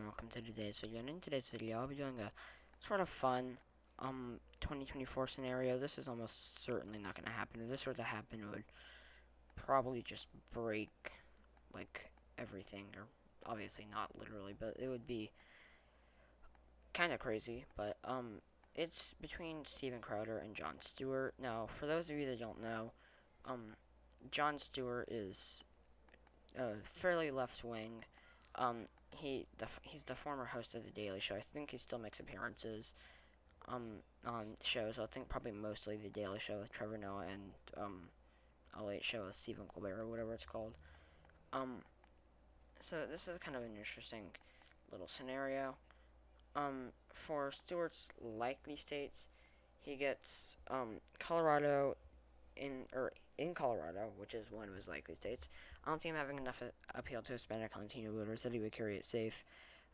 welcome to today's video. And in today's video, I'll be doing a sort of fun 2024 scenario. This is almost certainly not going to happen. If this were to happen, it would probably just break like everything, or obviously not literally, but it would be kind of crazy. But it's between Steven Crowder and Jon Stewart. Now, for those of you that don't know, Jon Stewart is fairly left wing. He's the former host of The Daily Show. I think he still makes appearances on shows. I think probably mostly The Daily Show with Trevor Noah and a Late Show with Stephen Colbert or whatever it's called. So this is kind of an interesting little scenario. For Stewart's likely states, he gets Colorado in Colorado, which is one of his likely states. I don't see him having enough appeal to Hispanic and Latino voters that he would carry it safe.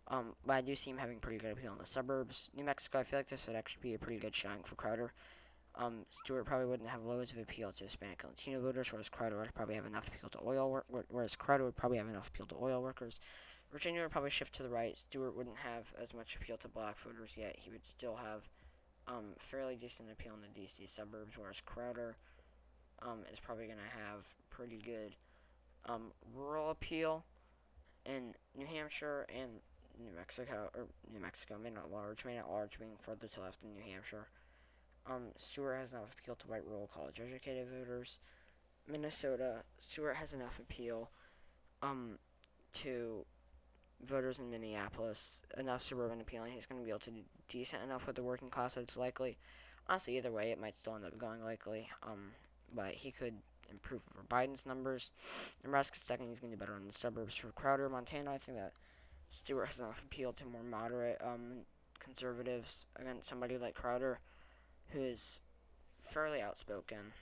But I do see him having pretty good appeal in the suburbs. New Mexico, I feel like this would actually be a pretty good showing for Crowder. Stewart probably wouldn't have loads of appeal to Hispanic and Latino voters, whereas Crowder would probably have enough appeal to oil workers. Virginia would probably shift to the right. Stewart wouldn't have as much appeal to black voters yet. He would still have fairly decent appeal in the D.C. suburbs, whereas Crowder is probably going to have pretty good rural appeal in New Hampshire and New Mexico, may not large, being further to left than New Hampshire. Stewart has enough appeal to white rural college-educated voters. Minnesota, Stewart has enough appeal to voters in Minneapolis, enough suburban appealing. He's going to be able to do decent enough with the working class that it's likely. Honestly, either way, it might still end up going likely. But he could improve over Biden's numbers. Nebraska's second, he's going to do better in the suburbs. For Crowder, Montana, I think that Stewart has enough appeal to more moderate conservatives against somebody like Crowder, who is fairly outspoken,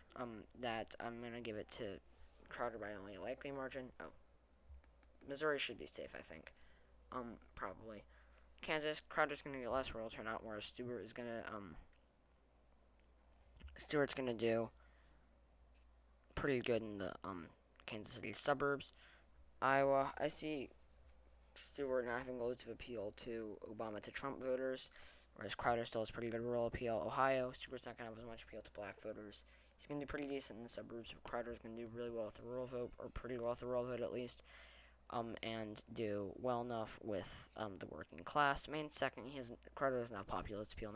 that I'm going to give it to Crowder by only a likely margin. Missouri should be safe, I think. Probably. Kansas, Crowder's going to get less rural turnout, whereas Stewart's going to do pretty good in the Kansas City suburbs. Iowa, I see Stewart not having loads of appeal to Obama to Trump voters, whereas Crowder still has pretty good rural appeal. Ohio, Stewart's not going to have as much appeal to black voters. He's going to do pretty decent in the suburbs, but Crowder's going to do really well with the rural vote, or pretty well with the rural vote at least, and do well enough with the working class. Maine second, Crowder has enough populist appeal,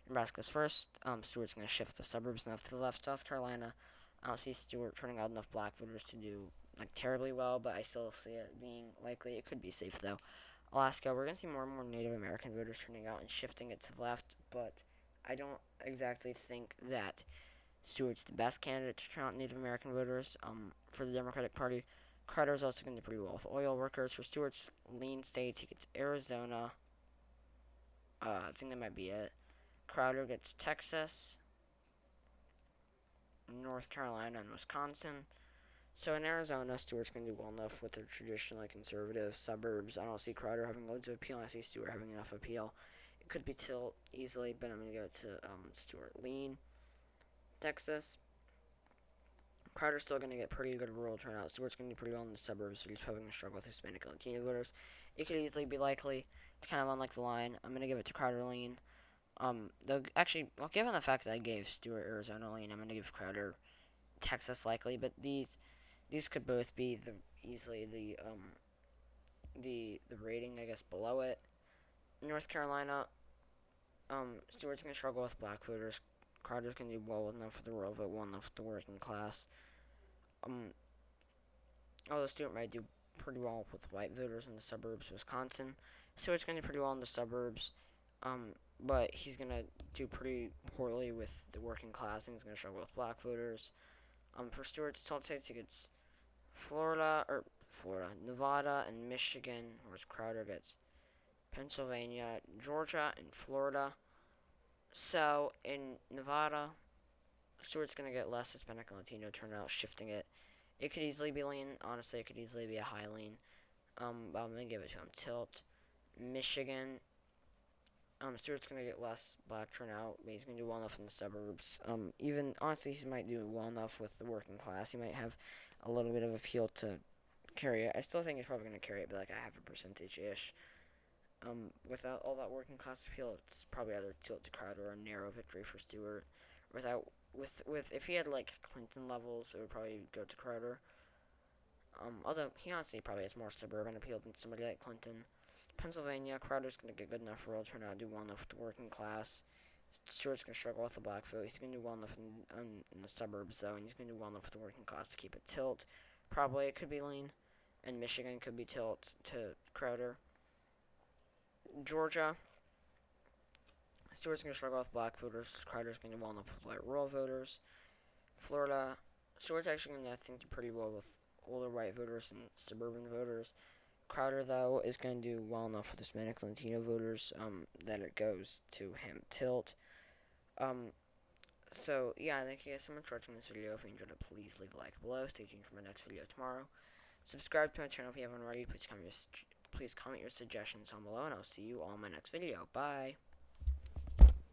Nebraska's first. Stewart's going to shift the suburbs enough to the left. South Carolina, I don't see Stewart turning out enough black voters to do terribly well, but I still see it being likely. It could be safe though. Alaska, we're going to see more and more Native American voters turning out and shifting it to the left, but I don't exactly think that Stewart's the best candidate to turn out Native American voters for the Democratic Party. Crowder's also going to do pretty well with oil workers. For Stewart's lean states, he gets Arizona. I think that might be it. Crowder gets Texas, North Carolina, and Wisconsin. So in Arizona, Stewart's going to do well enough with the traditionally conservative suburbs. I don't see Crowder having loads of appeal. I see Stewart having enough appeal. It could be tilt easily, but I'm going to go to Stewart lean. Texas, Crowder's still going to get pretty good rural turnout. Stewart's going to do pretty well in the suburbs, but he's probably going to struggle with Hispanic and Latino voters. It could easily be likely. It's kind of unlike the line. I'm going to give it to Crowder lean. Given the fact that I gave Stewart Arizona lean, I'm going to give Crowder Texas likely, but these could both be easily the rating, I guess, below it. North Carolina, Stewart's going to struggle with black voters. Crowder's going to do well enough for the rural vote, well enough for the working class. Although Stewart might do pretty well with white voters in the suburbs. Wisconsin, Stewart's going to do pretty well in the suburbs, but he's going to do pretty poorly with the working class, and he's going to struggle with black voters. For Stewart's tilt states, he gets Nevada, and Michigan, whereas Crowder gets Pennsylvania, Georgia, and Florida. So in Nevada, Stewart's going to get less Hispanic and Latino turnout, shifting it. It could easily be lean. Honestly, it could easily be a high lean. But I'm going to give it to him tilt. Michigan, Stewart's going to get less black turnout, but he's going to do well enough in the suburbs. Honestly, he might do well enough with the working class. He might have a little bit of appeal to carry it. I still think it's probably going to carry it, but like a half a percentage-ish. Without all that working class appeal, it's probably either tilt to Crowder or a narrow victory for Stewart. Without with if he had like Clinton levels, it would probably go to Crowder. Although he honestly probably has more suburban appeal than somebody like Clinton. Pennsylvania, Crowder's going to get good enough for rural turnout, do well enough with the working class. Stewart's going to struggle with the black vote. He's going to do well enough in the suburbs, though, and he's going to do well enough with the working class to keep it tilt. Probably it could be lean, and Michigan could be tilt to Crowder. Georgia, Stewart's going to struggle with black voters. Crowder's going to do well enough with rural voters. Florida, Stewart's actually going to, I think, do pretty well with older white voters and suburban voters. Crowder, though, is going to do well enough with Hispanic Latino voters that it goes to him tilt. So, yeah, thank you guys so much for watching this video. If you enjoyed it, please leave a like below. Stay tuned for my next video tomorrow. Subscribe to my channel if you haven't already. Please comment your suggestions down below, and I'll see you all in my next video. Bye!